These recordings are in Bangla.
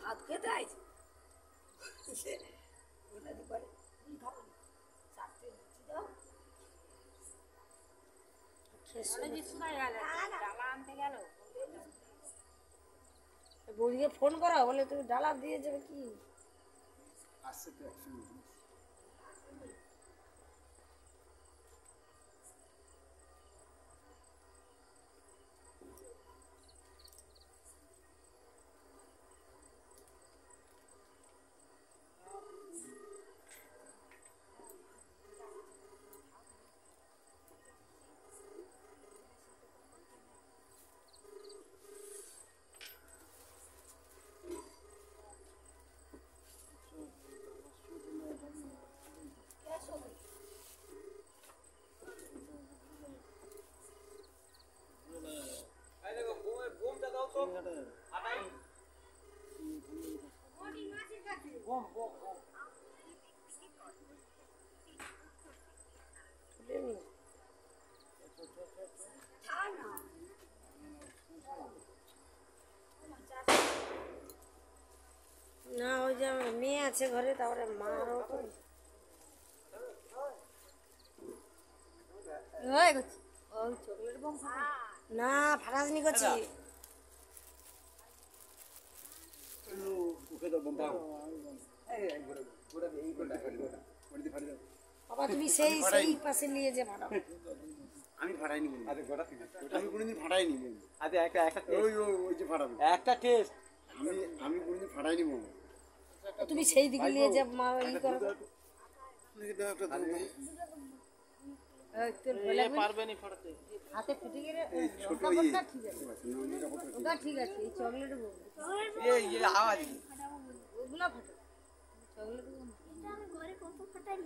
ভাত খেতে আইছে বৌদিকে ফোন করা বলে তুমি ডালা দিয়ে যাবে কি আসছে তো না ওই যে মেয়ে আছে ঘরে তারপরে মারও তো না ফাটাসনি করছি বাবা তুমি সেই সেই পাশে নিয়ে যে ফাটাও আমি ফাটাইনি আমি কোনোদিন ফাটাইনি আচ্ছা একটা একটা ওই ওই যে ফাটাবো একটা টেস্ট আমি কোনোদিন ফাটাইনি তুমি সেই দিকে নিয়ে যে মা ই করো পারবেনি ফাটাতে হাতে ফুটে গেলে ওটা ঠিক আছে ওটা ঠিক আছে এই চকলেট এই আওয়াজ ওগুলা ফাটা চকলেট আমি ঘরে কত ফাটাই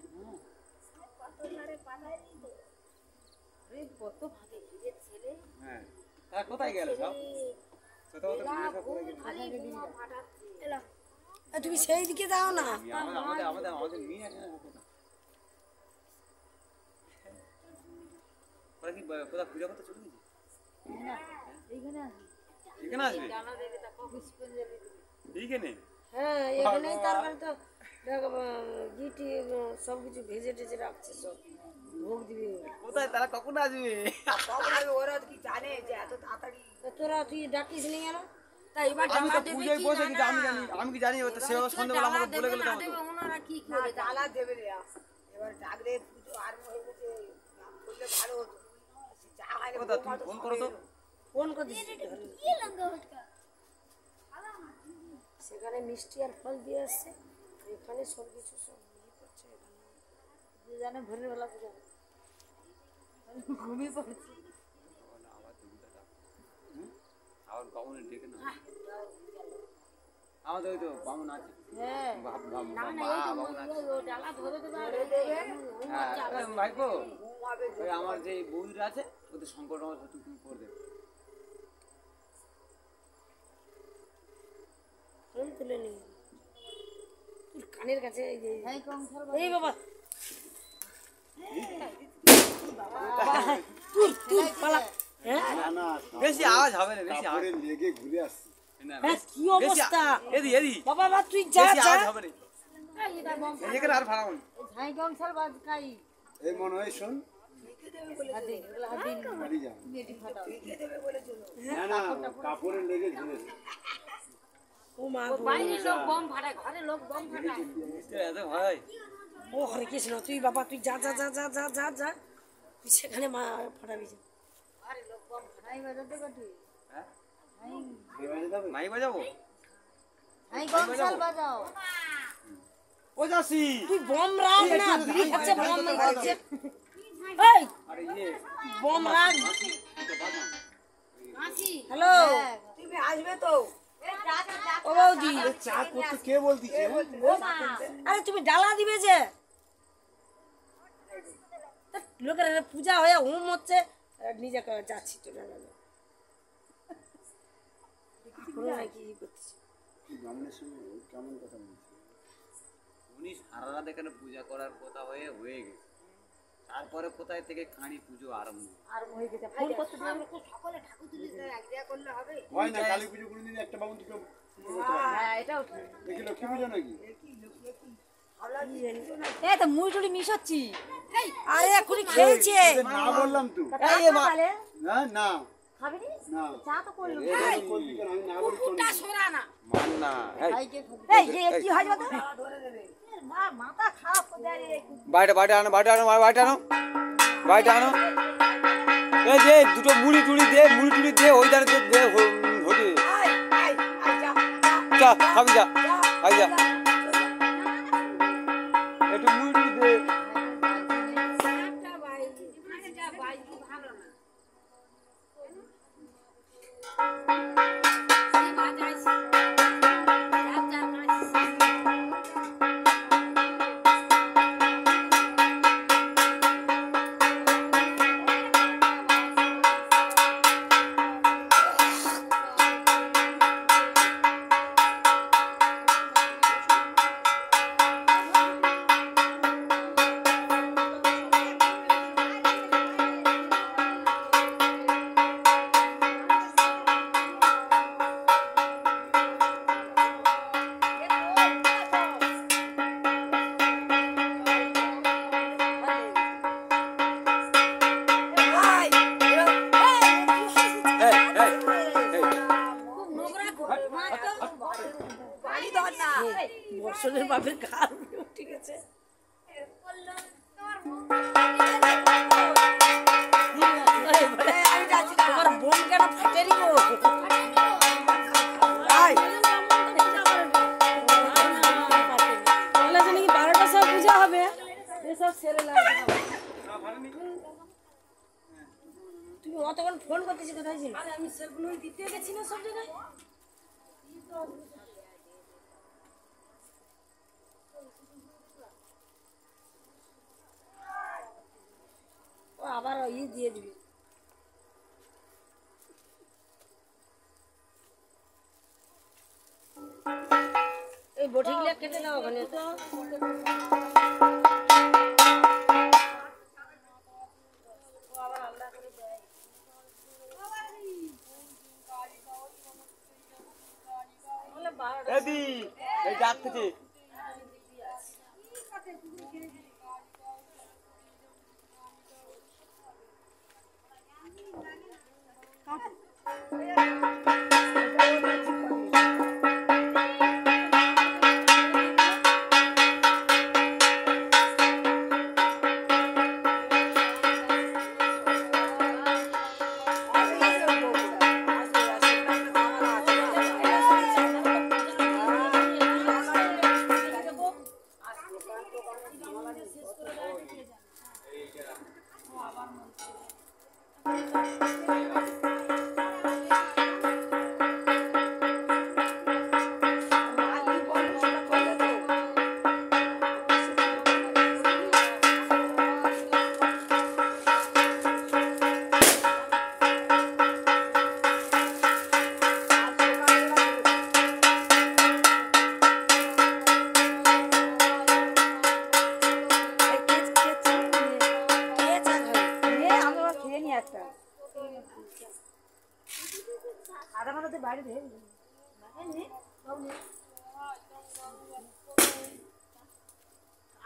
কত ঘরে পালাই তো আরে কত ফাটে ভিজে ছেলে হ্যাঁ তা কোথায় গেল সব কত কত সব করে গেল খালি ফাটাচ্ছে এলা তুমি সেই দিকে যাও না আমাদের মেয়ে আছে না ওরা কি কোথা পূজা করতে চলে গেছে না এইখানে আসবে এখানে আসবে জানা দেবে তা কফি স্পঞ্জের এইখানে হ্যাঁ এখানেই তারপরে তো গিটি সব কিছু ভেজে টেজে রাখছে সব ভোগ দিবে কোথায় তারা কখন আসবে ওরা কি জানে যে এত তাড়াতাড়ি তোরা তুই ডাকিস নি কেন তাই এবার ডালা দেবে কি বসে কি আমি কি জানি ওটা সেবা সন্ধ্যাবেলা আমাকে বলে গেল তো ওনারা কি করে ডালা দেবে রে এবার জাগরে পুজো আর হয়ে গেছে বললে ভালো হতো কথা তুমি ফোন করো তো ফোন করে দিছি কি লঙ্কা ভটকা সেখানে মিষ্টি আর ফল দিয়ে আসছে এখানে সব কিছু সব নিয়ে করছে এখানে যে জানে ভোরের বেলা পূজা ঘুমিয়ে পড়েছি আবার বামুনের ডেকে না আমাদের ওই তো বামুন আছে হ্যাঁ বামুন আছে ডালা ধরে দেবে ভাইপো ওই আমার যে বউরা আছে ওদের সংকট আমার সাথে তুমি করে দেবে ফোন তুলে নি তোর কানের কাছে এই বাবা তুই পালা বেশি আওয়াজ হবে না বেশি আওয়াজ লেগে ঘুরে আসছে কি অবস্থা এদি এদি বাবা বাবা তুই যা যা আওয়াজ হবে না এখানে আর ভাড়াও না ঝাই কংসাল বাজ খাই এই মন হয় শুন কাপড়ে লেগে ঘুরে ও মা বাইরে লোক বম ফাটায় ঘরে লোক বম ফাটায় এত ভাই ও হরে কৃষ্ণ তুই বাবা তুই যা যা যা যা যা যা যা তুই সেখানে মা ফাটাবি যা আরে লোক বম ফাটাই বাজাতে কাটি হ্যাঁ মাই বাজাবো মাই কংসাল বাজাও ও যাসি তুই বম রাখ না বিড়ি খাচ্ছে বম মাই খাচ্ছে এই আরে ये বম রাখ আসি হ্যালো তুমি আসবে তো ও বৌদি চা করতে কে বলতিছে আরে তুমি ডালা দিবে যে লোকের পূজা হয়ে হোম হচ্ছে নিজে যাচ্ছি তো ডালা কোনো নাকি ই করতেছে ব্রাহ্মণের সঙ্গে কেমন কথা বলছে উনি সারা রাত এখানে পূজা করার কথা হয়ে গেছে তারপরে কোথায় থেকে খাঁড়ি পুজো আরম্ভ হয়ে গেছে। ফোন করতে দিলাম সকলে ঠাকুর তুলে এক জায়গা করলে হবে। হয় না কালী পুজো কোনদিন একটা বাবু থেকে হ্যাঁ এটাও ঠিক। দেখি লক্ষ্মী পুজো নাকি এই তো মুড়ি টুড়ি মিশাচ্ছি। আরে এখনই খেয়েছে না বললাম তো এই মা না না খাবি না চা তো করলাম। কোন দিকে আমি না বলি কুকুরটা সরা না। মান না এই যে কি হয় বলতো মা মাথা খারাপ করে দেয় রে। বাইটা আনো এই যে দুটো মুড়ি টুড়ি দে ওই ধারে দে হতে আই আই আই যা যা খাবি যা খাই যা একটু মুড়ি দে একটা ভাই মানে যা ভাই ভালো না এই বাজাইছি যা কাছে বর্ষণের বাপের গাল উঠে গেছে। তোমার বোন কেন ফাটেরি গো নাকি 12টা সব পূজা হবে এসব ছেড়ে লাগে। তুমি অতক্ষণ ফোন করতেছি কোথায় ছিল? আমি সেলগুলো দিতে গেছি না সব জায়গায়। ও আবার দিয়ে দিবি। এই বটিগুলো কেটে দাও ওখানে তো আবার আলাদা করে দেয়। এদি এই ডাকতেছে আধা ঘন্টাতে বাইরে দিয়ে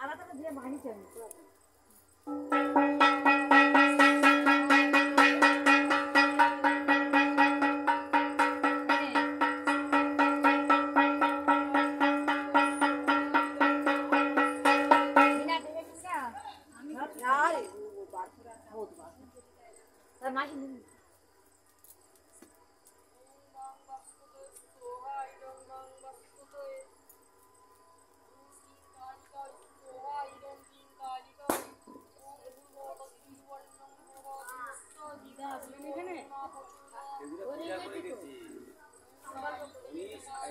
আলাদা দিয়ে মানিছে আমি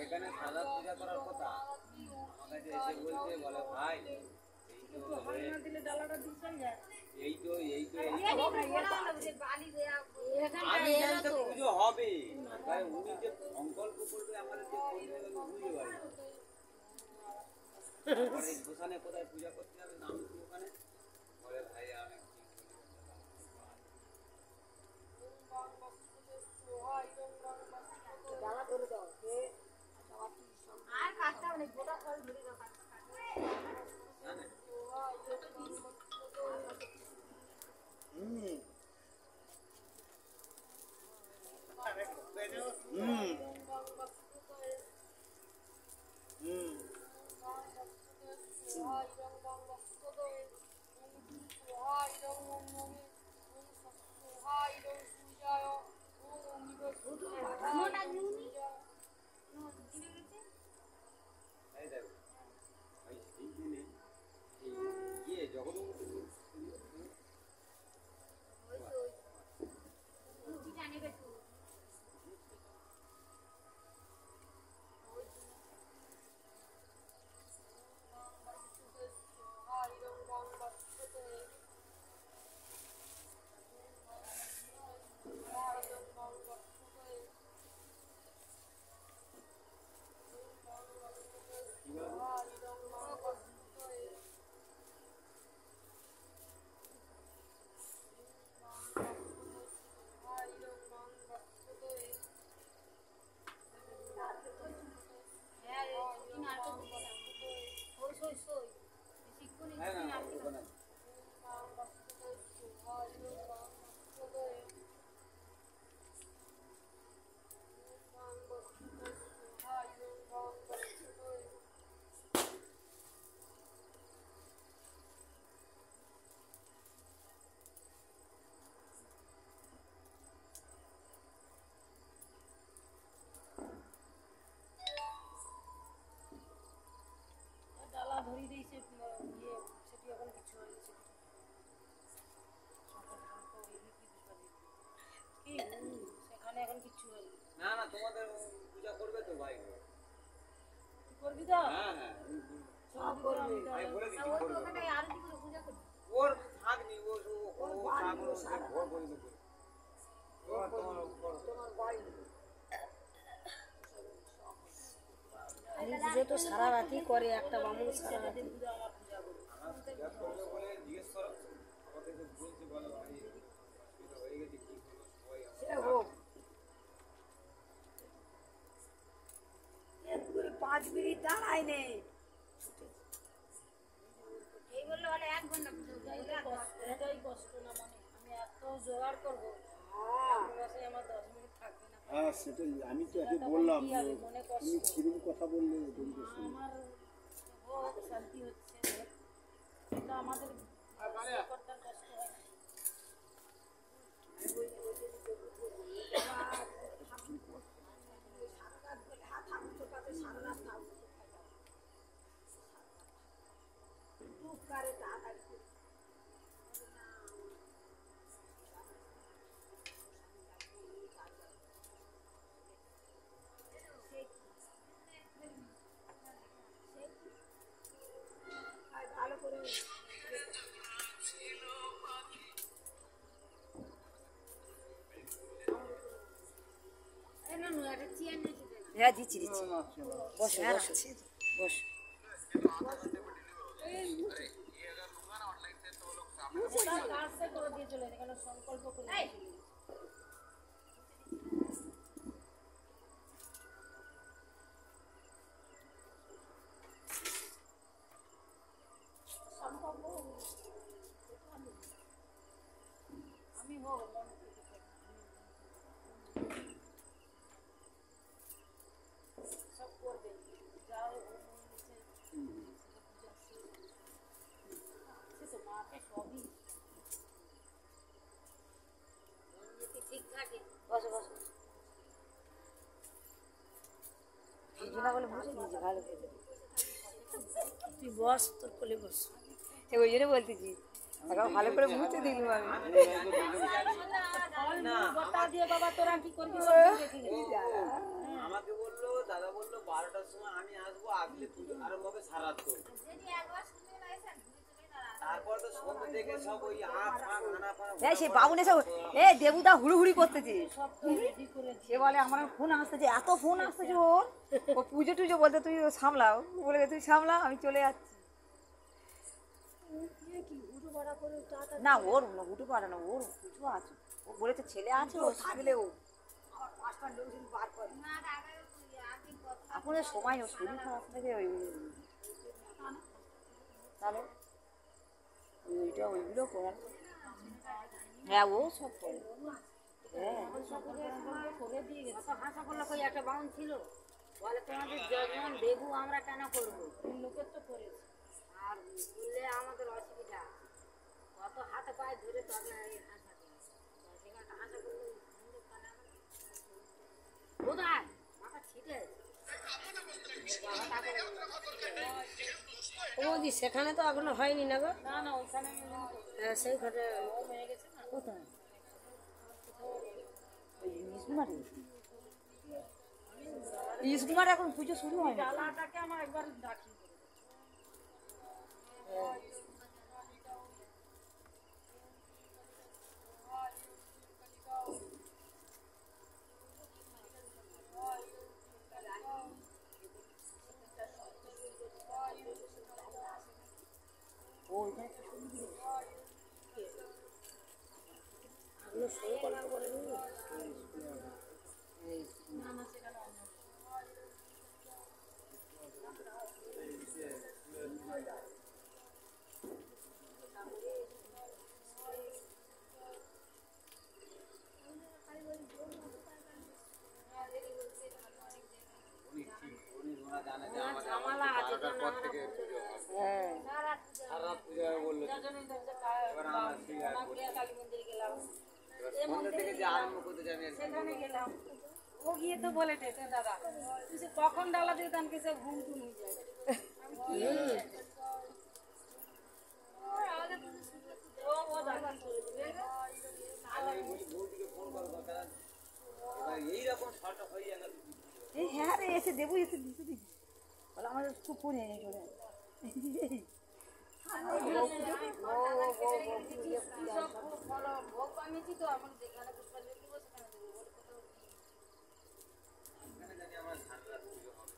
এখানে সাদা পূজা করার কথা আমাকে এসে বলতে বলে ভাই পুজো হবে উনি যে সংকল্প করবে আমাদের যে কোথায় পূজা করতে হবে নাম ওখানে বলে ভাই আমি এই দেখো ভাই এইখানে ইয়ে যখন ডালা ধরি দিয়েছে ইয়ে সেটি এখন কিছু হয়নি কি সেখানে এখন কিছু হয়নি। না না তোমাদের পূজা করবে তো ভাই তুই করবি তো? হ্যাঁ হ্যাঁ সব করবি। আমি বলে দিচ্ছি ওই তো করবে। ওখানে আরতি করে পূজা করবি। ওর থাকনি ও ভোর পর্যন্ত করবে। তোমার বাড়ি পুজো তো সারা রাতি করে একটা বামুন সারা রাতি পুজো আমার পূজা করে। আমার পূজা করবে বলে জিজ্ঞেস করো আমাকে তো বলছি বলো ভাই অসুবিধা হয়ে গেছে কি করবো সবাই সে হোক 5 মিনিট দাঁড়ায় নেই এই বললে বলে 1 ঘন্টা পুজো এটাই কষ্ট না মনে আমি এত জোগাড় করবো আমার 10 মিনিট থাকবে না। হ্যাঁ সেটাই আমি তো একে বললাম কি যে হবে মনে কষ্ট তুমি কিরম কথা বললে এদিকে শুনি। আমার হোক শান্তি হচ্ছে এটা আমাদের কর্তার কষ্ট হয় না। ভালো করে হ্যাঁ দিচ্ছি দিচ্ছি বসো বসো বসো করে দিয়ে চলে এখানে সংকল্প করে আমি হোক সব করবে যাও সে তো মা তো সবই ঠিক থাকে বসো বসো না বলে বুঝে দিয়েছি ভালো করে তুই বস তোর কোলে বস ওই জন্য বলতেছি এখন ভালো করে বুঝতে দিলাম আমি দিয়ে বাবা তোরা কি করবি আমাকে বললো দাদা বললো 12টার সময় আমি আসবো আসলে পুজো আরম্ভ হবে সারা রাত করবো তারপর তো সন্ধ্যে থেকে সব ওই সেই বাবুনে সব দেবুদা হুড়ুহুড়ি করতেছে সে বলে আমার ফোন আসতেছে এত ফোন আসতেছে ও পুজো টুজো বলতে তুই সামলাও বলে তুই সামলা আমি চলে যাচ্ছি না ওর উঠে পারে না ওর কিছু আছে ও বলেছে ছেলে আছে ও থাকলে ও 5টা লোক বার করে আপনাদের সময় নেই, শরীর খারাপ থেকে ওই তাহলে ওইটা ওইগুলো করার। হ্যাঁ ও সব করে। হ্যাঁ করে দিয়ে গেছে হাসা করলে কই একটা বাউন ছিল বলে তোমাদের যজন দেবু আমরা কেন করবো লোকের তো করেছে আর বললে আমাদের অসুবিধা কত হাতে পায়ে ধরে তবে এই হাসা করে সেখানটা হাসা করলে কোথায় মাথা ছিটে ও দি সেখানে তো এখনো হয়নি না গো না না ওইখানে হ্যাঁ সেই ঘরে হয়ে গেছে না কোথায় ইসমুমারে ইসমুমারে এখন পুজো শুরু হয় না। ডালাটাকে আমার একবার ডাকি ও ওইখানে শুরু করার পরে জামালা আছে হ্যাঁ সারা রাত পূজা হবে বললো এবার আমরা কালী মন্দিরে গেলাম সন্ধ্যা থেকে যে আরম্ভ করতে যাবে আর কি। সেখানে গেলাম ও গিয়ে তো বলে টেতে দাদা তুই সে কখন ডালা দিয়ে তানকে সে ঘুম টুম হয়ে যায় আমি কি ও দাদা করে দিলে আমি বলি বৌদিকে ফোন করো কারণ এবার এইরকম শর্ট হয়ে যায় না এই হ্যাঁ রে এসে দেবো এসে দিতে দিবি বলে আমাদের খুব ফোন এনে চলে ভোগ বানিয়েছি তো এখন যেখানে পুষ্পাঞ্জলি দিব সেখানে দেবো বলে কোথাও এখানে জানি আমার সারা রাত পুজো হবে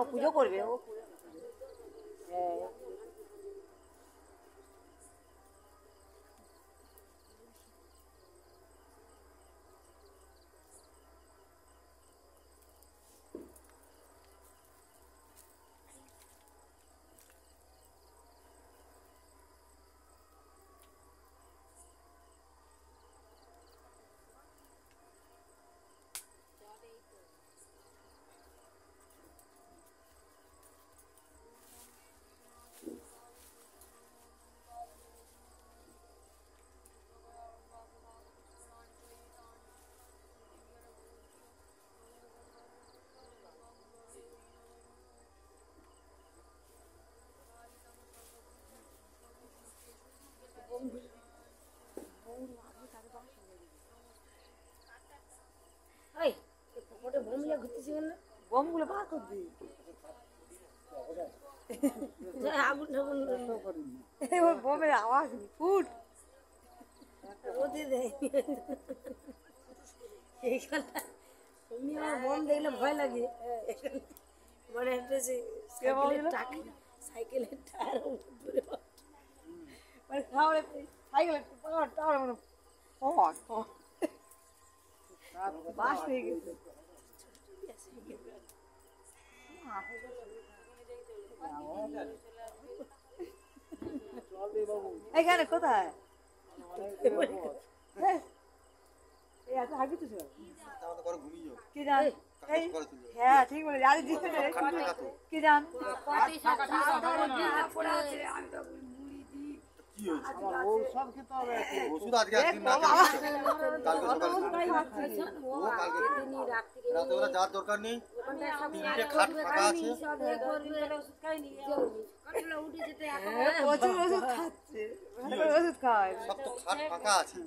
ও পুজো করবে ও হ্যাঁ বমগুলো বার করবি আগুন ঠাগুন ওই বমের আওয়াজ ফুট রোদে দেয় এইখানটা তুমি আমার বম দেখলে ভয় লাগে মানে একটা সাইকেলের টায়ার মানে খাওয়ারে সাইকেলের টায়ার মানে বাস হয়ে গেছে এখানে কোথায় কি জান হ্যাঁ ঠিক বলে কি জান ওষুধ আজকে একদিন না কালকে রাতে যাওয়ার দরকার নেই, তিনটে খাট ফাঁকা আছে। ওষুধ খায় সব তো খাট ফাঁকা আছে।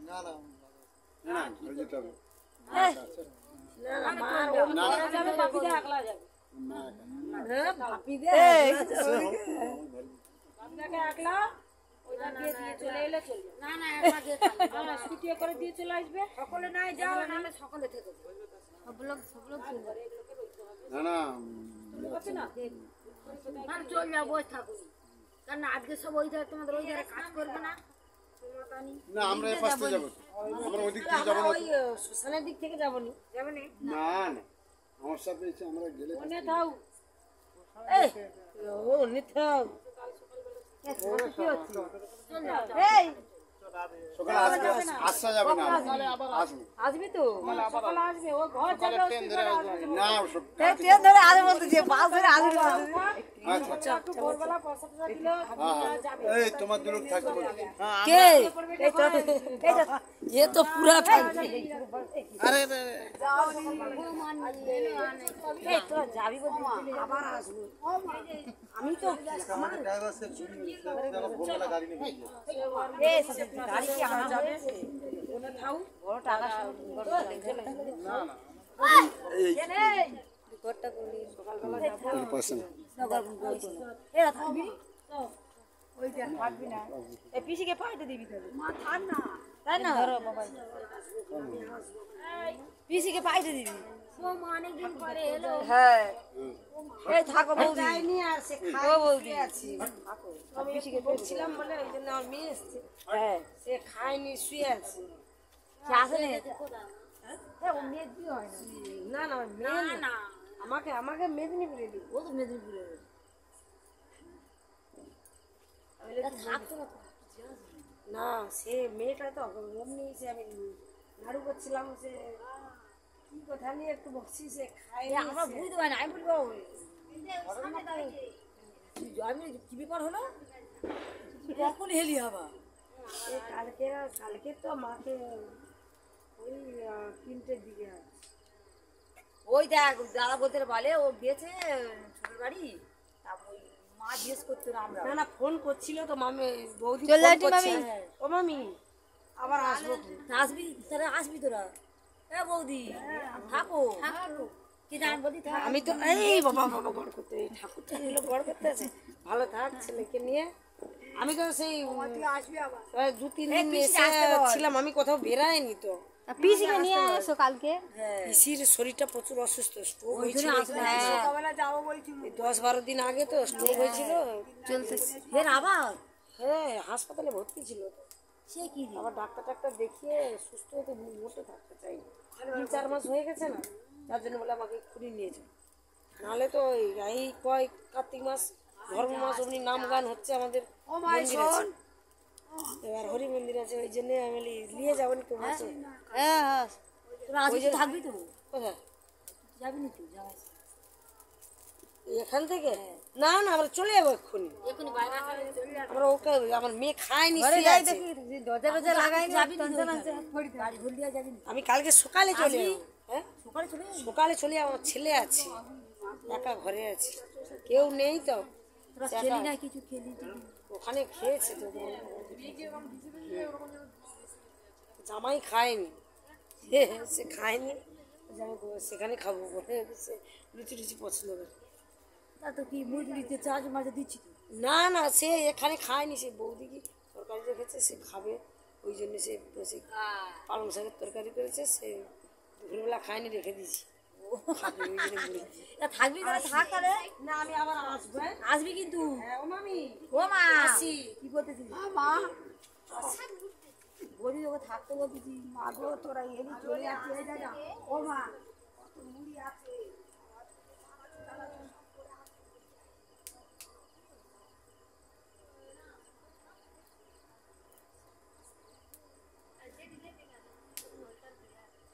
না না যেতে হবে। চল যাও বসে থাকুন, কারণ আজকে সব ওই ধারে তোমাদের ওই ধারে কাজ করবে না। না আমরা এই পাশে যাব, আমরা ওই দিক থেকে যাব না, ওই শ্মশানের দিক থেকে যাবো নি, যাবে না? না না আমার সাথে এসে আমরা গেলে ওনে থাও, এই ও নে থাও, এই সকালে আসা যাবে না, আসবে আসবি তো সকালে আসবে, ও ঘর যাবে না ট্রেন ধরে আসবে বলতে যে বাস ধরে আসবে আচ্ছা একটু ভোরবেলা পয়সা টয়সা দিলে এই তোমার দূর থাকতে বলছি। কে এ তো পুরা থাকবে। আরে এই তো যাবি বলতে আবার আসবো, আমি তো আমাদের ড্রাইভার সে ভোরবেলা গাড়ি নিয়ে গেছে। এই গাড়ি কি আনা যাবে ওনে থাও, বড় টাকা না না এই ঘরটা করলি সকালবেলা যাবো। এই পাশে না। এরা থাকবি ওই যে থাকবি না এই পিসিকে পাইতে দিবি তবে মা থাক না, তাই না ধরো মোবাইল পিসিকে পাইতে দিবি ও মা অনেকদিন পরে এলো, হ্যাঁ এই থাকো বৌদি যাইনি আর সে ও বৌদি থাকো। আমি পিসিকে বলছিলাম বলে ওই জন্য আমার মেয়ে এসছে, হ্যাঁ সে খায়নি শুয়ে আছে। সে আসে না হ্যাঁ ও মেয়ে কি হয় না না না মেয়ে না, আমাকে আমাকে মেদিনীপুরে দিই, ও তো মেদিনীপুরে না সে মেয়েটা তো এমনি সে আমি নাড়ু করছিলাম, সে কি কথা নিয়ে একটু বকছি, সে খায় আমরা বুঝতে পারি না আমি বলবো আমি কি ব্যাপার হলো কখন হেলি হবা কালকে তো মাকে ওই 3টের দিকে ওই দেখ দাদা বলতে বলে ও গেছে ছোট বাড়ি তারপর ওই মা জিজ্ঞেস করতো না আমরা না না ফোন করছিল তো মামি, বৌদি চলে ফোন আসবি করছে। মামি? ও মামি আবার আসবো, আসবি তারা আসবি তোরা এ বৌদি থাকো কি জান বৌদি থাক আমি তো এই বাবা বাবা গড় করতে, এই ঠাকুরটা নিল গড় করতে আছে, ভালো থাক ছেলেকে নিয়ে। আমি তো সেই আসবি আবার 2-3 দিন এসে ছিলাম, আমি কোথাও বেরাইনি তো, পিসিকে নিয়ে এসো কালকে। পিসির শরীরটা প্রচুর অসুস্থ, স্ট্রোক ওই জন্য হয়েছিল। সকালবেলা যাবো বলছি 10-12 দিন আগে তো স্ট্রোক হয়েছিল। চলতেছে। ফের আবার হ্যাঁ, হাসপাতালে ভর্তি ছিল। সে কি রে? আবার ডাক্তার দেখিয়ে সুস্থ হতে মোটে থাকতে চাই। 3-4 মাস হয়ে গেছে না, তার জন্য বলে আমাকে খুঁড়ি নিয়েছে। নাহলে তো এই কয় কার্তিক মাস ধর্ম মাস অমনি নাম গান হচ্ছে আমাদের মন্দির আছে। এবার হরি মন্দির আছে, ওই জন্য আমি নিয়ে যাবেন তো মাসে। হ্যাঁ হ্যাঁ, তোরা আজকে থাকবি তো? কোথায় যাবি না তুই? যাবি এখান থেকে? না না, আমরা চলে যাবো এক্ষুনি। এখনই বাইরে আমরা ওকে, আমার মেয়ে খায়নি, ঘরে শুয়ে যাই আছে। দেখি দরজা টরজা লাগাই যাবি না? গাড়ি ভুল দিয়ে যাবি না? আমি কালকে সকালে চলে যাবো। হ্যাঁ, সকালে চলে যাবি? সকালে চলে যাবো। আমার ছেলে আছে, একা ঘরে আছে, কেউ নেই তো। তোরা খেলি না কিছু? খেলি ওখানে খেয়েছে তো, জামাই খায়নি, সে খায়নি, আমি সেখানে খাবো বলে সে লুচি টুচি পছন্দ করে। তা তো কি মুরগিতে চার্জ মাঝে দিচ্ছি তো? না না, সে এখানে খায়নি, সে বৌদি কি তরকারি রেখেছে, সে খাবে, ওই জন্য সে বসে পালং শাকের তরকারি করেছে, সে দুপুরবেলা খায়নি, রেখে দিয়েছি। খাবে, ওই জন্য বলে দিয়েছি। তা থাকবি তাহলে থাক তাহলে। না, আমি আবার আসবো। হ্যাঁ? আসবি কিন্তু। ও মামি, ও মা, আসি। কি করতেছিস? মা বলি ওকে থাকতে বলতেছি। মা গো তোরা এলি চলে যাচ্ছি। এই দাদা, ও মা কত মুড়ি আছে।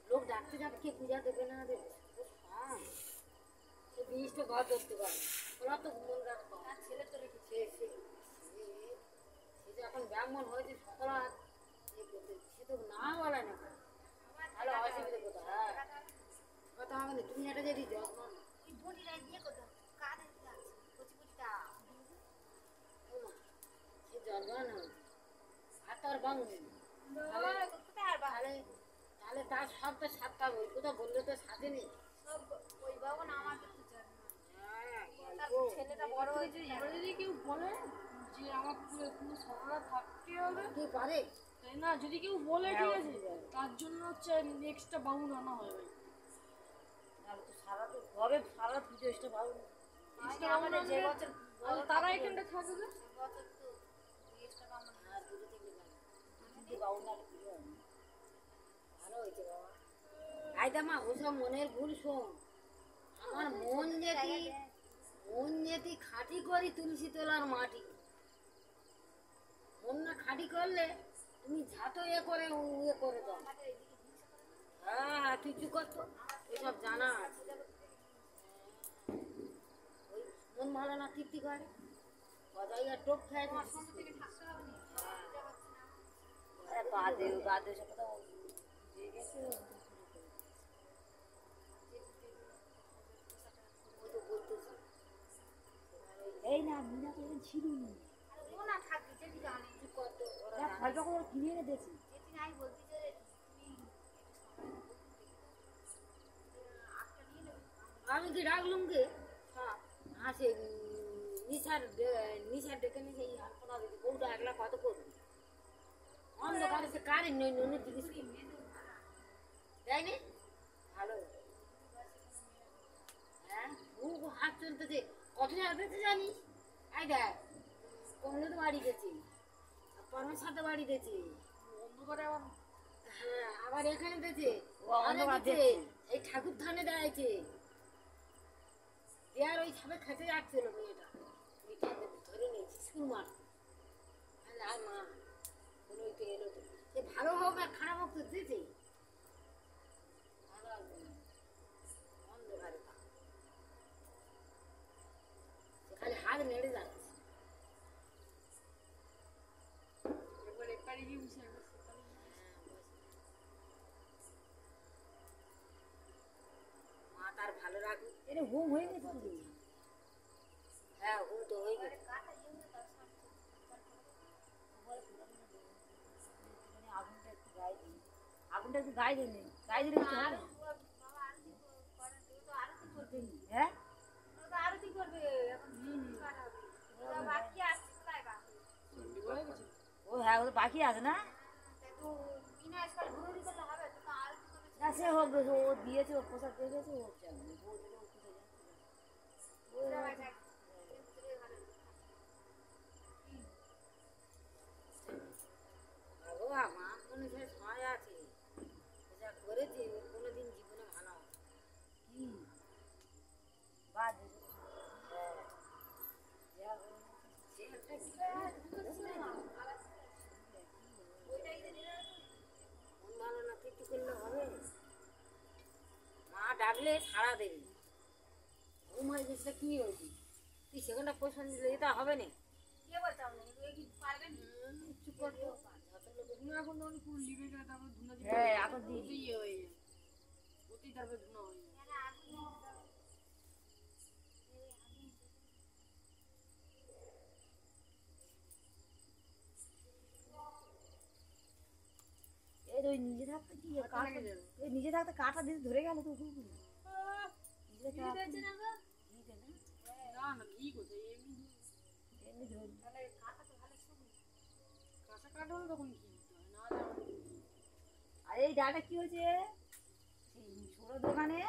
লোক ডাকতে যাবে, কে পূজা দেবে না দেবে? সে 20টা ঘর ধরতে পারে। ওরা তো মন রাখতো, ছেলে তো রেখেছে। সে যে এখন ব্রাহ্মণ হয়েছে সকলা, সে তো না বলে না। ভালো অসুবিধা কোথায়? হ্যাঁ, কথা হবে না। তুমি একটা যদি যত্ন তাহলে তার সবটা সাতটা বই কোথাও বললে তো সাথে নেই। ছেলেটা বড় হয়েছে, এবার যদি কেউ বলে যে আমার পুরো সকালে থাকতে হবে, কি পারে? তাই না? যদি কেউ বলে ঠিক আছে, তার জন্য হচ্ছে নেক্সটটা বাবু আনা হবে। তাহলে তো সারা তো হবে, সারা পুজো এসে পাবো। আমাদের যে বছর তারা এখানটা থাকবে। ভালো হয়েছে বাবা। আইদা মা, ওসব মনের ভুল শোন। আমার মন যেটি খাঁটি করি তুলসী তোলার মাটি। মন না খাঁটি করলে তুমি ঝাঁটো করে দাও। হ্যাঁ, তুই চুপ কর তো, এসব জানা আছে। ওই মন ভালো না তৃপ্তি করে, জায়গায় টোপ খায় না। বাদে সব কথা এই না, মিনা তো ছিল না, কিনে এনে দেখি। আমি কি ডাকলুম কে? হ্যাঁ, সে নিশার ডেকে নিয়ে সেই আলপনা দিদি বউটা একলা কত করবে অন্ধকারে, সে কারে নই জিজ্ঞেস দেয়নি। ভালো, হ্যাঁ, খুব হাত চলতেছে। কত টাকা দিতে জানিস? আই দেখ, কমলে তো বাড়ি গেছি, পরমের সাথে বাড়ি দিয়েছি, হ্যাঁ, আবার এখানে দিয়েছে, এই ঠাকুর থানে দেয়াছে। দেয়ার ওই সামনে খেতে যাচ্ছিল মেয়েটা, ধরে নিয়েছি স্কুল মারতে। আর মা বলে ওই তো এলো তো, সে ভালো হোক আর খারাপ হোক তো দিয়েছে। ভালো আসবে না, অন্ধকারে খালি হাত নেড়ে যাচ্ছে। মা তার ভালো রাখুক। এটা ঘুম হয়ে গেছে তো? হ্যাঁ, ঘুম তো হয়ে গেছে। আগুনটা একটু গায়ে দিন, গায়ে দিলে কিছু হবে? হ্যাঁ, আরতি করবে। ও হ্যাঁ, ও বাকি আছে না? সে হোক ও দিয়েছে, ও পোশাক দিয়ে গেছে, ও চাকরি ও যদি ও কোথায় যাচ্ছে বাবা মা কোনো সে সময় আছে যা করেছে ও কোনোদিন জীবনে ভালো হবে কি বাদ মন ভালো না একটু করলে হবে, মা ডাকলে সাড়া দেবে, ঘুম হয়ে গেছে কি হয়েছে তুই সেখানটা পয়সা দিলে এটা হবে না, কে বলতে হবে চুপ করতে এখন তখন ফুল লিখে গেলে তারপর ধুনা দিতে হ্যাঁ এখন দিয়ে ইয়ে হয়ে যায় অতি তারপর ধুনা হয়ে যায়। এই ওই নিজে থাকতে কি এই নিজে থাকতে কাটা দিতে ধরে গেল তো খুব নিজে থাকতে না না ঘি কোথায় এমনি এমনি ধরে কাঁচা কাটা হলে তখন ঘি দিতে হয়, নাহলে আমাদের আর এই ডালটা কি হয়েছে সেই ছোট দোকানে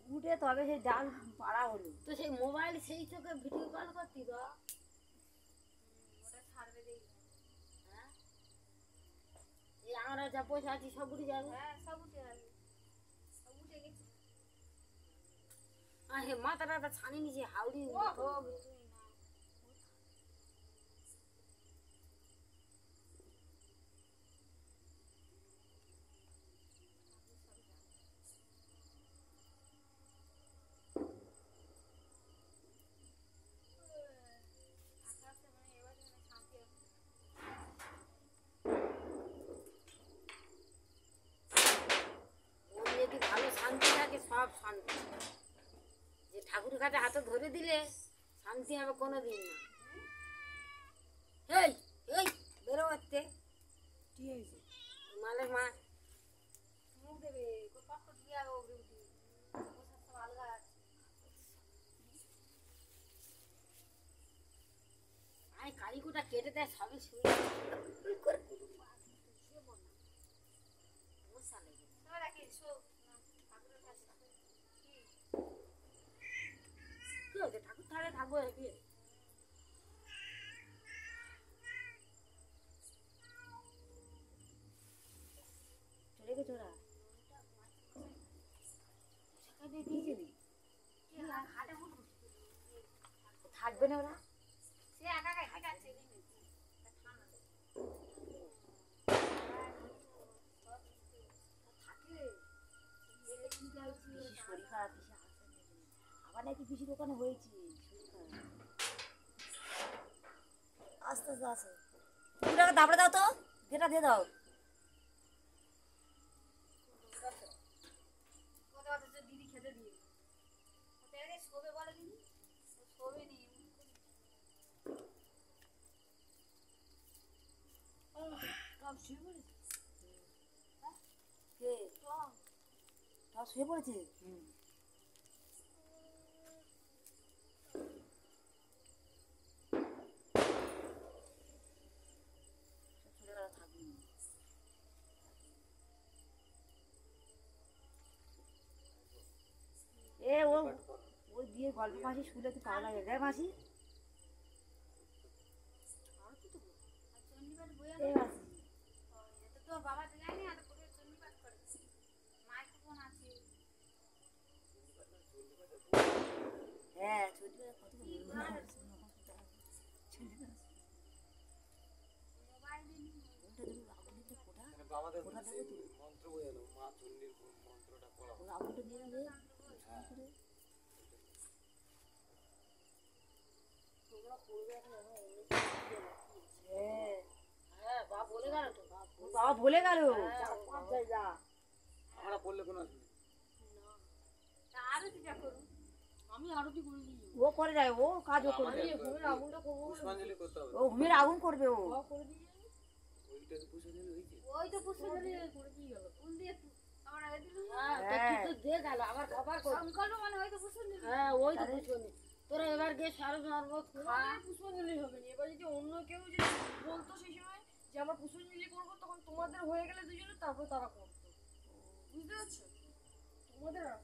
উঠে তবে সেই ডাল পাড়া হলো তো সেই মোবাইল সেই চোখে ভিডিও কল করতি তো ওটা ছাড়বে দেখি। হ্যাঁ এই আমরা যা পয়সা আছি সব উঠে যাবে, হ্যাঁ সব উঠে যাবে, সব উঠে গেছে। আর হে মাথাটা ছানি নিচে হাউড়ি মতো। মন যদি ভালো শান্তি থাকে সব শান্তি, যে ঠাকুরের কাছে হাতে ধরে দিলে শান্তি হবে কোনো দিন না। এই এই বেরো করতে কি হয়েছে? মালের মা মুখ দেবে কত দিয়ে আগে ওপরে উঠি পোশাক সব আলগা আছে। আয় কালিকুটা কেটে দেয় সবই শুনে সবাই রাখি শো ঠাকুরের কাছে কি হয়েছে ঠাকুর থাকলে থাকবো কি চলে গেছে ওরা থাকবে না ওরা সে একা একা ঠিক আছে পিসি শরীর খারাপ, পিসি আসে আবার নাকি পিসি দোকানে হয়েছে শরীর খারাপ, আস্তে আস্তে আসে 2 টাকা দাবড়ে দাও তো, যেটা দিয়ে দাও কথা কথা দিদি খেতে দিয়ে কোথায় শোবে বলে দিদি শোবে নি সব শুয়ে পড়েছে কে সব শুয়ে পড়েছে এ ও ওই দিয়ে গল্প মাসি শুলে তো পাওয়া লাগে রে মাসি শনিবার বই এ মাসি এটা তো বাবা তো জানি আর পুরো শনিবার করে মাইক্রোফোন আছে হ্যাঁ ছুটি কত মোবাইল নিয়ে আমাদের মন্ত্র বই এলো মা চণ্ডীর মন্ত্রটা পড়া ওর আগুনটা নিয়ে নেবে হ্যাঁ বাবা বলে গেল তো বাবা বলে গেল যা আমরা পড়লে কোনো অসুবিধা তা আরতি যা করুন আমি আরতি করে দিই ও করে যায় ও কাজও করবে ঘুমের আগুনটা করবো পুষ্পাঞ্জলি করতে হবে ও ঘুমের আগুন করবে ও করে দিয়ে ওইটা তো পুষ্পাঞ্জলি হয়েছে ওই তো পুষ্পাঞ্জলি করে দিয়ে গেল ফুল দিয়ে আমার আগে দিল হ্যাঁ তো দিয়ে গেল আবার খবর কর সংকল্প মানে ওই তো পুষ্পাঞ্জলি হ্যাঁ ওই তো পুষ্পাঞ্জলি তোরা এবার গিয়ে সারা শরবত খা পুষ্পাঞ্জলি হবে না এবার যদি অন্য কেউ যদি বলতো সেই সময় যে আমরা পুষ্পাঞ্জলি করবো তখন তোমাদের হয়ে গেলে দুজনে তারপর তারা করতো বুঝতে পারছো তোমাদের আর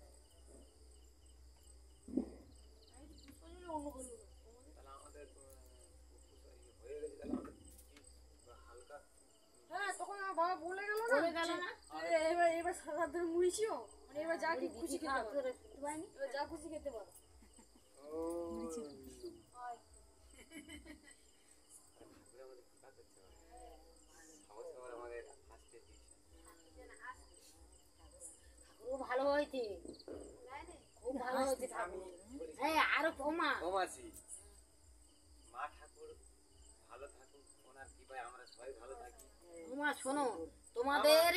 আমি তো পুষ্পাঞ্জলি অন্য করবো তাহলে আমাদের হয়ে গেছে, তাহলে আমাদের হালকা হ্যাঁ তখন আমার বাবা বলে গেল না এবার সারা রাত ধরে মুড়িছিও মানে এবার যা কি খুশি খেতে পারো এবার যা খুশি খেতে পারো খুব ভালো হয়েছে, খুব ভালো হয়েছে ঠাকুর। হ্যাঁ আরো কমা কমাসি মা ঠাকুর ভালো থাকুক, ওনার কৃপায় আমরা সবাই ভালো থাকি। তোমার শোনো, তোমাদের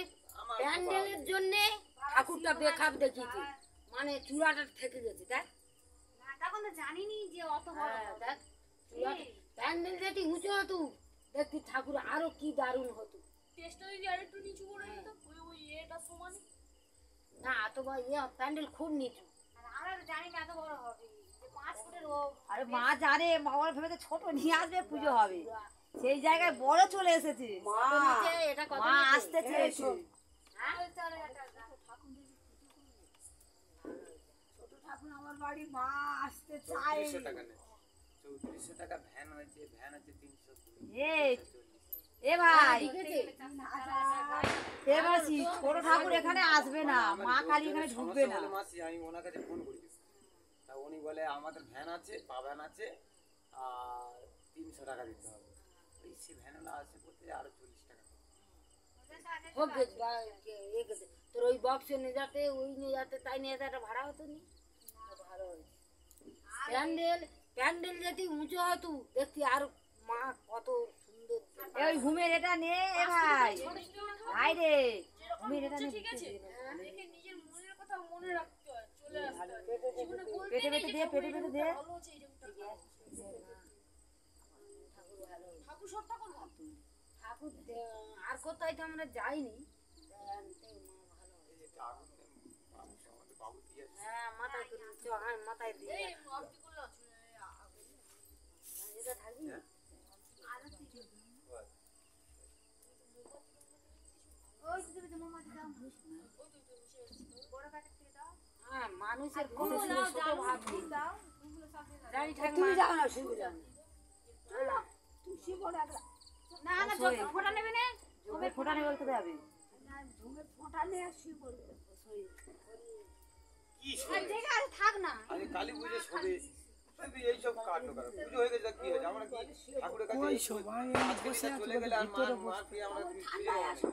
প্যান্ডেলের জন্য ঠাকুরটা বেখাপ দেখিয়েছে, মানে চূড়াটা থেকে গেছে। দেখ তখন তো জানিনি যে অত বড় দেখ প্যান্ডেল যেটি উঁচু হতো দেখতি ঠাকুর আরো কি দারুণ হতো। টেস্টটা যদি আরেকটু নিচু করে দিত ওই এটা সমান না তো ভাই প্যান্ডেল খুব নিচু। আমরা তো জানি না এত বড় হবে যে 5 ফুটের আরে মা জানে, বাবার ভেবে ছোট নিয়ে আসবে, পুজো হবে, সেই জায়গায় বড় চলে এসেছে। নিচে এটা কত মা নিচে? আসতে চেয়েছে। ছোট ঠাকুর আমার বাড়ি, মা আসতে চায়। 3400 টাকা নেয়, 3400 টাকা ভ্যান হয়েছে, ভ্যান আছে 320। এ ভাই, দেখেছে? এবার ছোট ঠাকুর এখানে আসবে না, মা কালী এখানে ঢুকবে না। মাসি আমি ওনার কাছে ফোন করেছি, তা উনি বলে আমাদের ভ্যান আছে, পা ভ্যান আছে, আর 300 টাকা দিতে হবে। ওই সে ভ্যানওয়ালা আসে করতে আরো 40 টাকা। হোক গে, এ গেছে। তোর ওই বক্স নিয়ে যাতে ওই নিয়ে যাতে তাই নিয়ে যেতে একটা ভাড়া হতো নি, ভালো হয়েছে। প্যান্ডেল যেটি উঁচু হতো দেখতি আর মা কত সুন্দর। ওই ঘুমের এটা নে এ ভাই, ভাই রে ঘুমের এটা নে। দেখে নিজের মনের কথা মনে রাখতে হয়, চলে আসতে হয় জীবনে বলতে পেটে পেটে দে, পেটে পেটে দে। ভালো হচ্ছে এইরকমটা ঠাকুর সব ঠাকুর ভালো ঠাকুর আর কোথায় তো আমরা যাইনি। আমাদের বাবু দিয়ে হ্যাঁ মাথায় করে হ্যাঁ মাথায় দিয়ে এই আপনি করলে এটা থাকবি না। ওই তুমি তোমার মাঝে দাও ওই তো বড় প্যাকেট থেকে দাও হ্যাঁ মানুষের কোনো ছোট ভাবি দাও ওগুলো সব দিয়ে দাও জানি ঠাক তুই যাও না, শুয়ে যা। না না জল ফোঁটা নেবে না ঝুমের ফোঁটা নেবে বলতে যাবে। কি ঠিক আছে থাক না আরে কালী পুজো সবে তুই এইসব কাণ্ড কর, পুজো হয়ে গেছে কি হয়েছে? আমরা কি ঠাকুরের কাছে আজকে চলে গেলে আর মার কি আমরা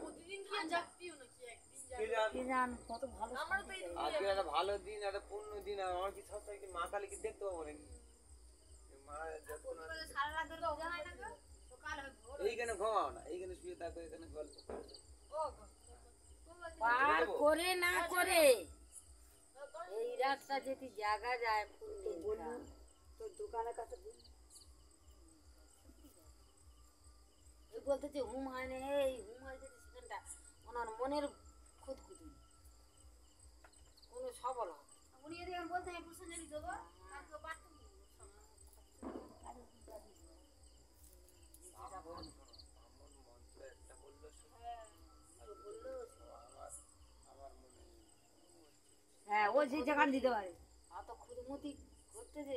প্রতিদিন কি যাচ্ছিও নাকি একদিন যাবে কে জান কত ভালো। আমরা তো এই আজকে একটা ভালো দিন, একটা পূর্ণ দিন, আর আমার কি সবসময় কি মা কালী কি দেখতে পাবো নাকি? মা যখন সারা রাত ধরে পূজা হয় না গো সকাল হয় ভোর এইখানে ঘুমাও না, এইখানে শুয়ে থাকো, এখানে গল্প করো। ও পার করে না করে এই রাস্তা যেটি জায়গা যায় তোর দোকানের কাছে ওই বলতেছে হুম হয় না, এই হুম হয় যদি সেখানটা ওনার মনের খুদখুদি কোনো সবল হয়। উনি যদি এখন বলতে আমি পুষ্পাঞ্জলি দেবো আর তো পারতাম না। ব্রাহ্মণ মন্ত্র একটা বললো আমার মনে হ্যাঁ, ও যে জায়গা দিতে পারে। অত খুদমতি করতে যে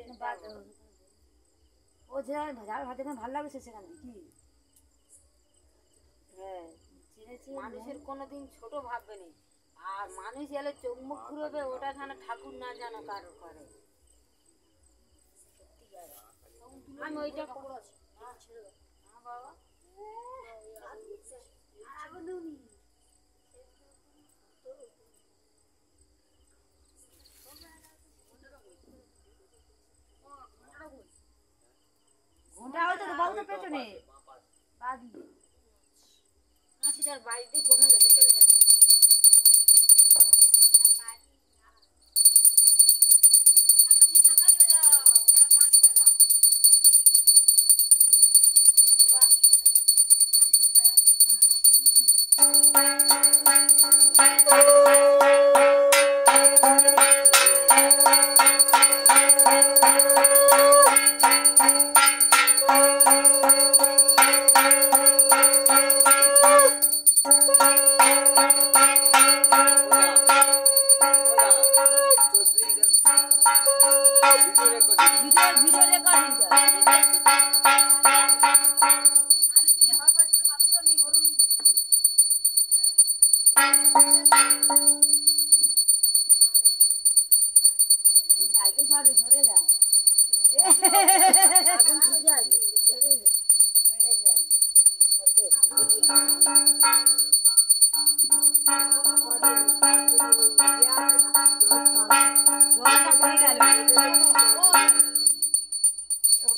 ও যে যার হাতে ভালো লাগবে সে সেখান দিয়ে কি। হ্যাঁ, চিনেছি। মানুষের কোনোদিন ছোট ভাববে না, আর মানুষ এলে চোখ মুখ ঘুরবে ওটা যেন ঠাকুর না যেন কারো করে। আমি ওইটা করেছি বাবা ঘন্টা হয়তো বলতো পেছনে বাদ দিয়ে। হাসিটার বাড়িতে কমে গেছে ফেলে দেবে। ভিডিও রেকর্ডিংটা নারকেল ফাড়ে ধরে যা আগুন ফুটে আসবে ধরে যা হয়ে যায় জলটা পড়ে গেল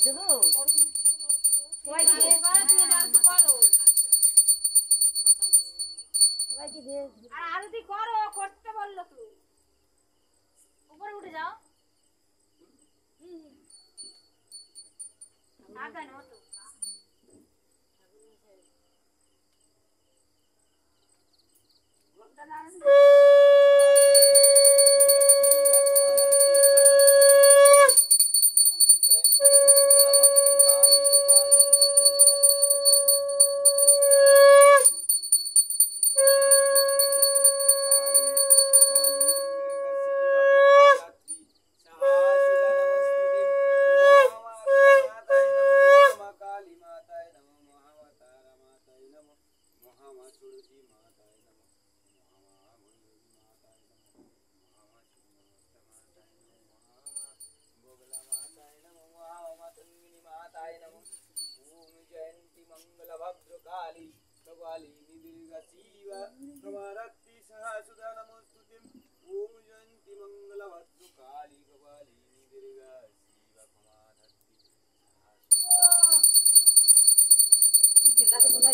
দেবো সবাইকে দিয়ে আরতি করো করতে বললো তো উপরে উঠে যাও আগান মতো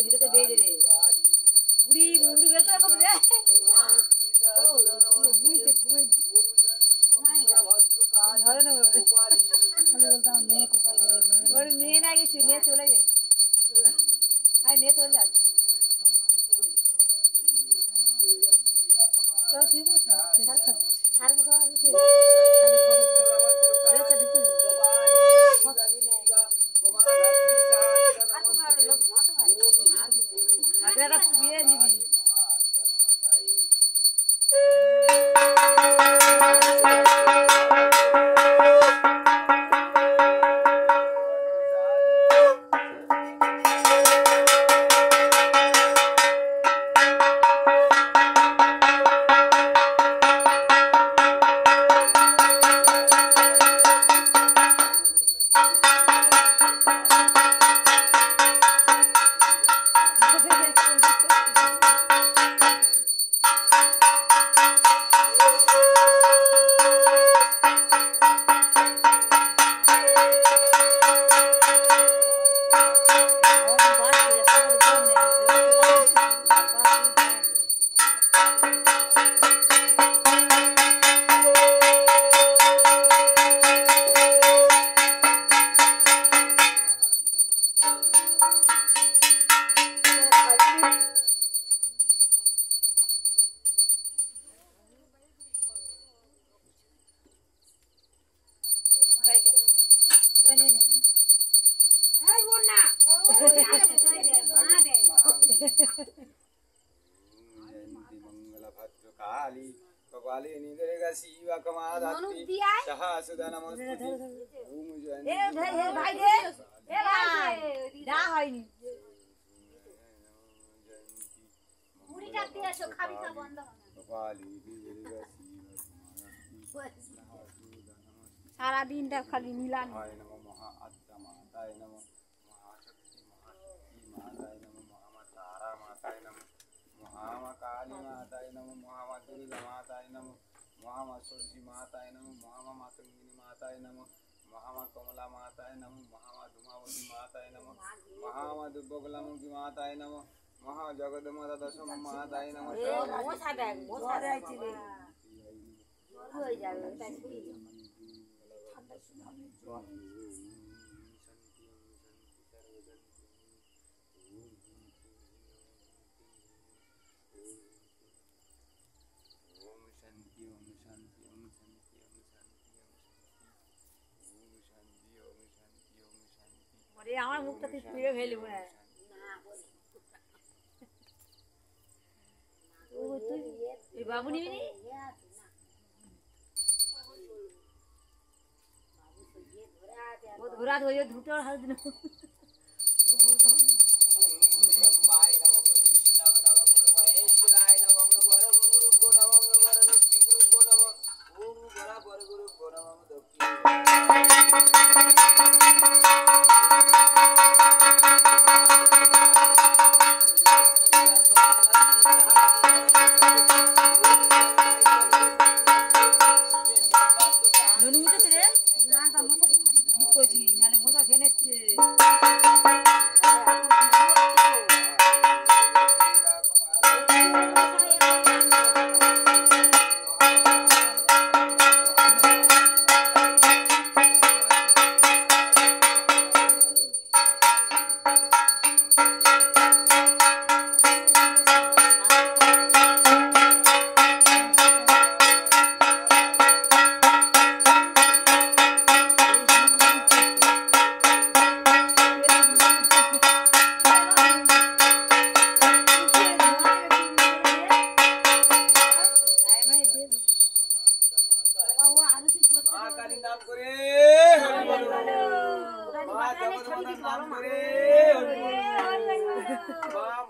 ভিডিওতে বেড়ে রে বুড়ি মুন্ডু বের করে কত রে বুড়ি চেক ঘুমে ধরে না খালি বলতে আমার মেয়ে কোথায় গেল ওর মেয়ে না গেছে মেয়ে চলে গেছে হ্যাঁ মেয়ে চলে যাচ্ছে তো শুইব ছাড়বো খাওয়া শুয়ে নিবি সারা দিনটা খালি নীলান আমার মুখটা তুই ফিরে ফেলবো না তুই বাবু নিবি ওরা ধরে দুটোর হাত দিল ব্রহ্মায় নমঃ গুরু বিষ্ণায় নমঃ গুরু মহেশ্বরায় নমঃ গুরু গুরুভ্যো নমঃ গুরু বিষ্ণু গুরুভ্যো নমঃ ওম বরাবর গুরুভ্যো নমঃ ননু উঠেছে রে না তা মশা ঠিক করেছি নাহলে মশা খেয়ে নিচ্ছে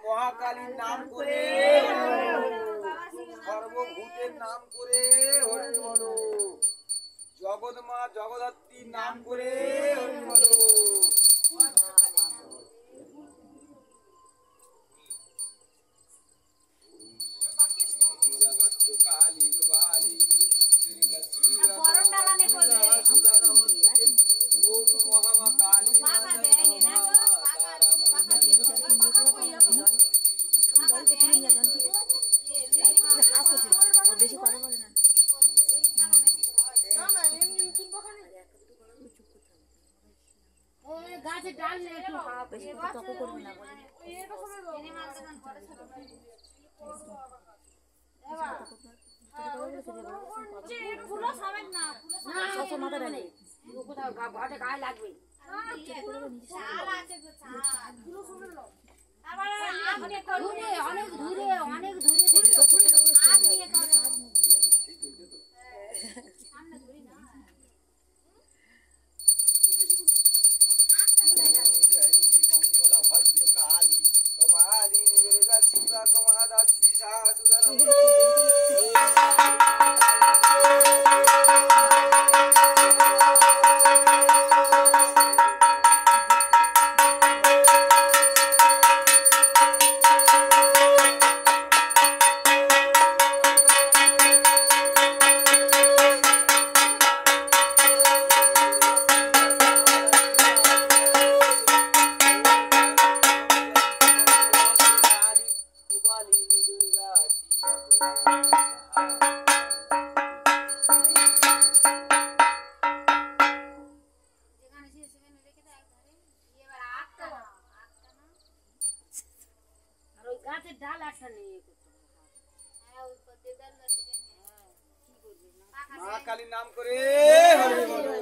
মহাকালীর নাম করে সর্বভূতের নাম করে হরি বলো জগৎমা জগদ্ধাত্রীর নাম করে হরি বলো কালী বালী ওম মহাকালী বেশি কথা বলে না গাছে ডাল বেশি কথা করবি না মাথা রাখবে কোথাও ঘাটে গায়ে লাগবে অনেক দূরে অনেক দূরে মঙ্গলা ভদ্র কালী কপালী দুর্গা শিবা কমাদাত্রী শাশুদা ডাল একটা নেই মা কালীর নাম করে হরি বলো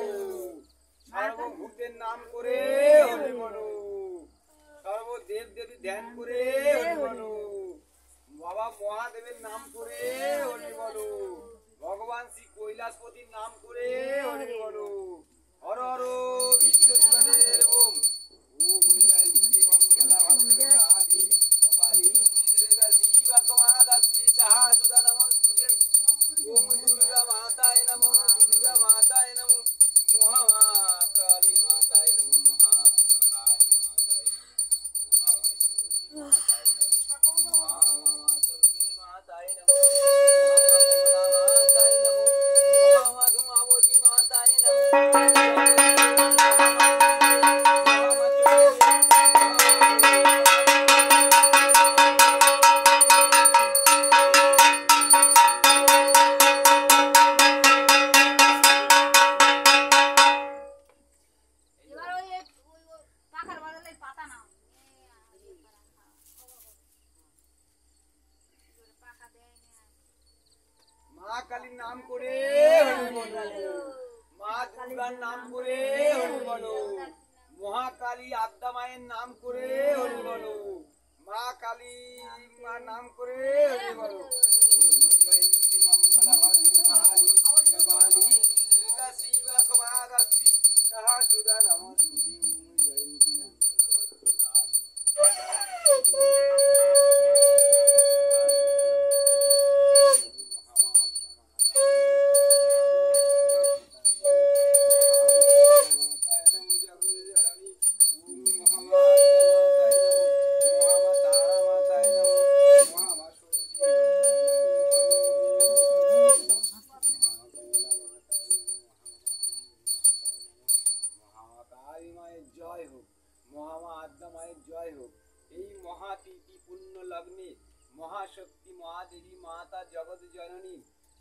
সর্বভূতের নাম করে হরি বলো সর্বদেব দেবী ধ্যান করে হরি বলো বাবা মহাদেবের নাম করে হরি বলো ভগবান শ্রী কৈলাসপতির নাম করে হরি বলো হর হর বিশ্বধনের ওম ওম জয় শ্রী মঙ্গলা ভদ্রকালী কপালী দুর্গা শিবা কমাদাত্রী শাশুদা নমস্তুতে ওম দুর্গা মাতায় নমো দুর্গা মাতায় নমো মহাকালী মাতায় নমো মহাকালী মাতায় নমো মহামাতঙ্গিনী মাতায় নমো মহাকমলা মাতায় নমো মহামধুমাবতী মাতায় নমো মা কালীর নাম করে হরি বলো মা দুর্গার নাম করে হরি বলো মহাকালী আদ্যা মায়ের নাম করে হরি বলো মা কালী মার নাম করে হরি বলো জয়ন্তী মঙ্গলা ভদ্রকালী কপালী দুর্গা শিবা কমাদাত্রী শাশুদা নমস্তে জয় হোক, মহামা আদ্যা মায়ের জয় হোক। এই মহাতিথি পুণ্য লগ্নে মহাশক্তি মহাদেবী মাতা জগৎ জননী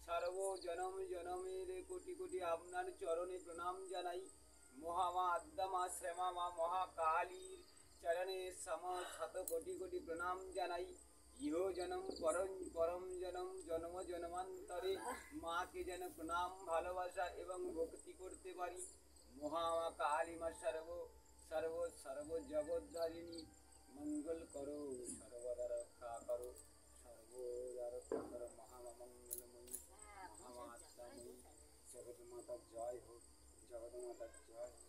সর্ব জনম জনমের কোটি কোটি আপনার চরণে প্রণাম জানাই। মহামা আদ্যা মা শ্যামা মা মহাকালীর চরণে শত কোটি কোটি প্রণাম জানাই। ইহ জনম পরম পরম জনম জন্ম জন্মান্তরে মাকে যেন প্রণাম ভালোবাসা এবং ভক্তি করতে পারি। মহামা কালী মা সর্ব সর্ব সর্ব জগৎধারিণী মঙ্গল করো, সর্বদা রক্ষা করো, সর্বদা রক্ষা করো। মহামা মঙ্গলময়ী মহামা আত্মাময়ী জগৎ মাতার জয় হোক, জগৎ মাতার জয় হোক।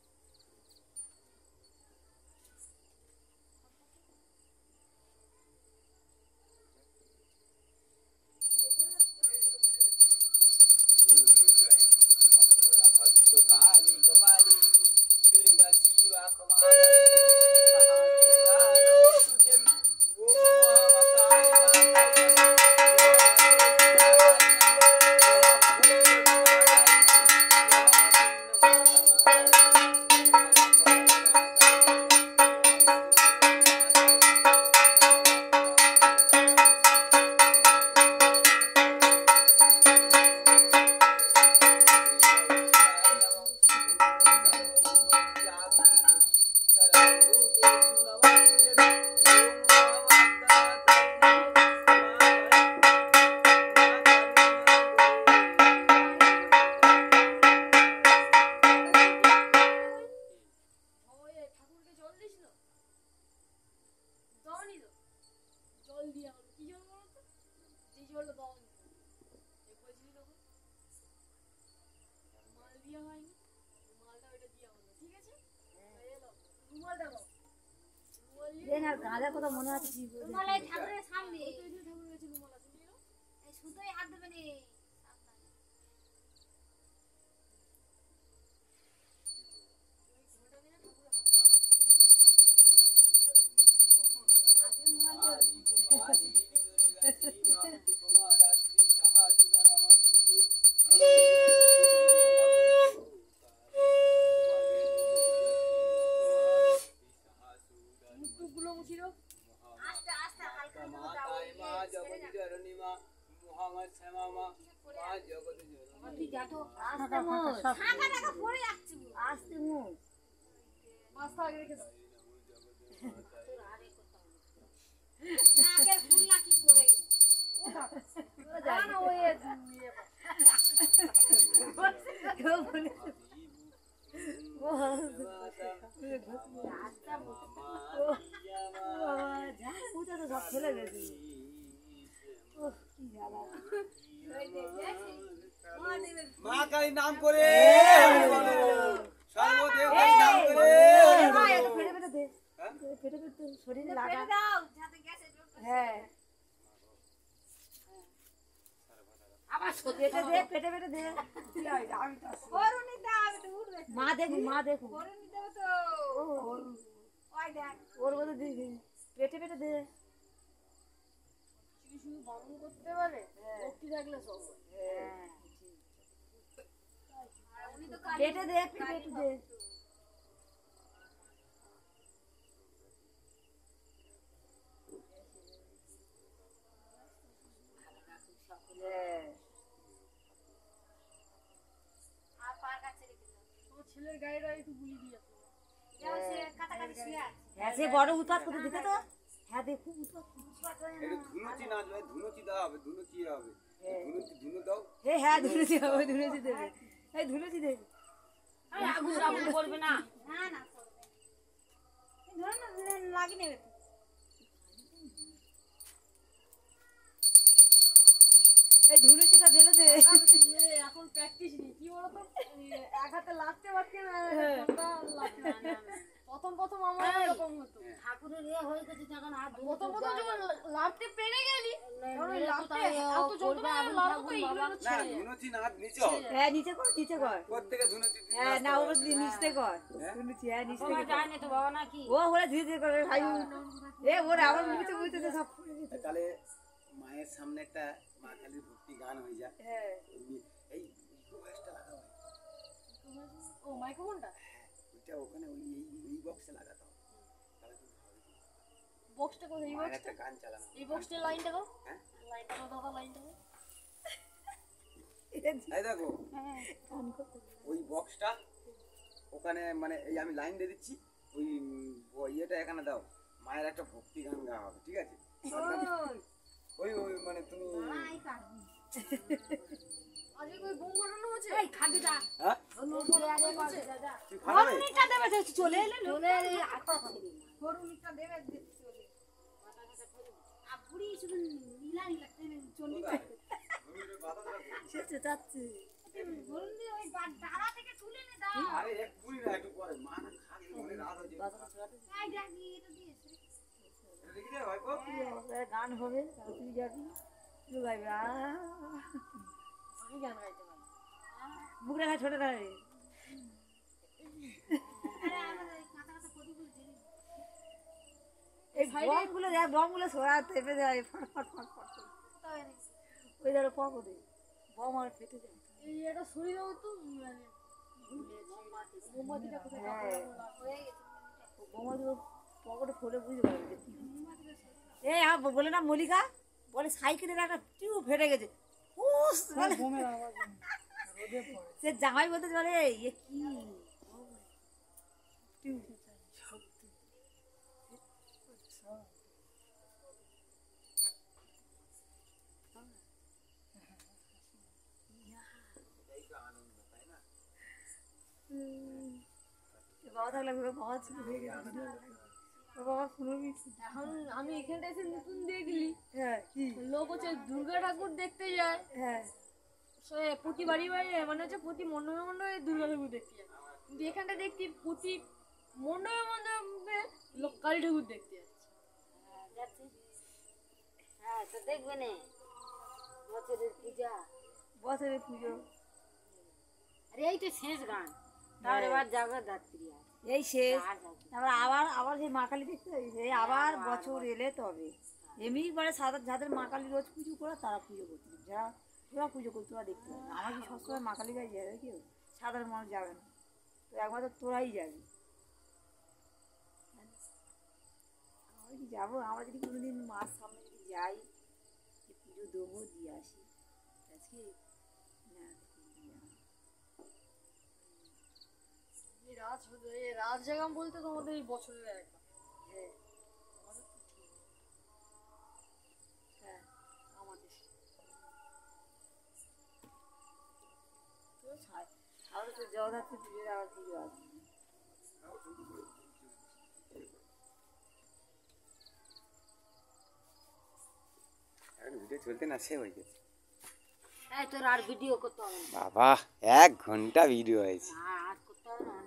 কালী গোপালিনী দুর্গা শিবা কুমারী গাঁজা কথা মনে আছে কি ঠাকুরের সামনে সুতোই হাত দেবে নে। মা কালী নাম করে সর্বদেব নাম করে শরীরে লাগা হ্যাঁ আবার পেটে দে পেটে পেটে দে মা দেখো মা দেখো ওর মধ্যে দিদি পেটে পেটে দে শুধু বারণ করতে পারে ভক্তি থাকলে সব পেটে দে পেটে দে ছেলের গাড়িটা একটু গুলি দিয়ে হ্যাঁ সে বড় উৎপাত করতে দিতে তো হ্যাঁ দেখো ধুনুচি না ধুনুচি দেওয়া হবে ধুনুচি হবে ধুনুচি ধুনু দাও হ্যাঁ ধুনুচি হবে ধুনুচি দেবে এই ধুনুচি দেবে আগুন আগুন করবে না না না করবে ধর না লাগি নেবে এই ধুনুচিটা ঢেলে দে এখন প্র্যাকটিস নেই কি বলতো এক হাতে লাগতে পারছে না প্রথম প্রথম আমার এরকম হতো ঠাকুরের ইয়ে হয়ে গেছে যখন আর প্রথম প্রথম যখন লাফতে পেরে গেলি তখন ওই লাফতে এত যন্ত্রণা লাগতো এইগুলো না ধুনুচি না নিচে হবে হ্যাঁ নিচে কর প্রত্যেকটা ধুনুচি হ্যাঁ না ওর নিচে কর ধুনুচি হ্যাঁ নিচে কর যায় না তো বাবা নাকি ও ওরা ধীরে ধীরে করে ভাই এ ওরা আবার মুইতে মুইতে সব তাহলে মায়ের সামনে একটা মা কালীর ভক্তি গান হয়ে যায় এই ভয়েসটা লাগাও ও মাইক্রোফোনটা এইটা ওখানে ওই এই বক্সে লাগাতে হবে, তাহলে খুব ভালো হবে। বক্সটা কোথায়? এই মায়ের বক্সটা? একটা গান চালানো, এই বক্সটার লাইনটা দাও। হ্যাঁ লাইনটা দাও, দাদা লাইনটা দাও। এই দেখো ওই বক্সটা ওখানে মানে এই আমি লাইন দিয়ে দিচ্ছি, ওই ইয়েটা এখানে দাও, মায়ের একটা ভক্তি গান গাওয়া হবে, ঠিক আছে? ওই ওই মানে তুমি আজকে কই বোম ফাটানো হচ্ছে? এই খাবি না হ্যাঁ তুই ফাটাবে? ফরুনিটা দেবে তো চলে এলে চলে এলে ফরুনিটা দেবে চলে আর বুড়ি শুধু নীলা নীলা চলে সে যাচ্ছে ফরুনি ওই ডালা থেকে তুলে নে দাও আরে এক পুরি না একটু পরে মা না খালি মনে রাত হয়ে যাবে। এই ডাকি এটা দিয়েছে এটা দেখি দে ভাইপো, গান হবে তুই যাবি তুই গাইবি আমি গান গাইতে পারি। মুখ রাখা ছোট রাখা এই বমগুলো দেখ বমগুলো সরাতে চেপে যায় ফট ফট ফট ফট ওই ধরো পকড়ে বম আর ফেটে যায় এই এটা সরি দাও তো, মানে মোমবাতিটা কোথায় কাপড়ে হয়ে গেছে। বোমাগুলো পকেটে ফোলে বুঝতে পারবে যে কি হচ্ছে। এই বলে না মল্লিকা বলে সাইকেলের একটা টিউব ফেটে গেছে উস বলে সে জামাই বলতে বলে ইয়ে কি টিউব বাবা থাকলে বাবা ছিল হয়ে গেছে বাবা শুনবি এখন আমি এখানটা এসে নতুন দেখলি হ্যাঁ কি লোক হচ্ছে দুর্গা ঠাকুর দেখতে যায়, হ্যাঁ সে প্রতি বাড়ি বাড়ি মানে হচ্ছে প্রতি মণ্ডপে মণ্ডপে দুর্গা ঠাকুর দেখতে যায়, কিন্তু এখানটা দেখছি প্রতি মণ্ডপে মণ্ডপে লোক কালী ঠাকুর দেখতে যাচ্ছে। হ্যাঁ তো দেখবে না বছরের পূজা বছরের পুজো আরে এই তো শেষ গান, তারপর এবার জগদ্ধাত্রী এই শেষ তারপর আবার আবার সেই মা কালী দেখতে হবে এই আবার বছর এলে তবে এমনি মানে যাদের মা কালী রোজ পুজো করে তারা পুজো করতে হবে। যারা তোরা পুজো করতে তোরা দেখতে হবে আমার কি সবসময় মা কালী গায়ে যাবে কেউ সাধারণ মানুষ যাবে না তো একমাত্র তোরাই যাবি আমি কি যাবো আমরা যদি কোনোদিন মার সামনে যদি যাই পুজো দেবো দিয়ে আসি আজকে না এই রাত জাগাম বলতে তোমাদের এই বছরের একবার। হ্যাঁ হ্যাঁ আমাদের আমাদের তো জগদ্ধাত্রী পুজোর আবার পুজো আছে এখন ভিডিও চলতে না সে হয়ে গেছে এই তোর আর ভিডিও করতে হবে না, বাবা 1 ঘন্টা ভিডিও হয়েছে। আর করতে হবে না,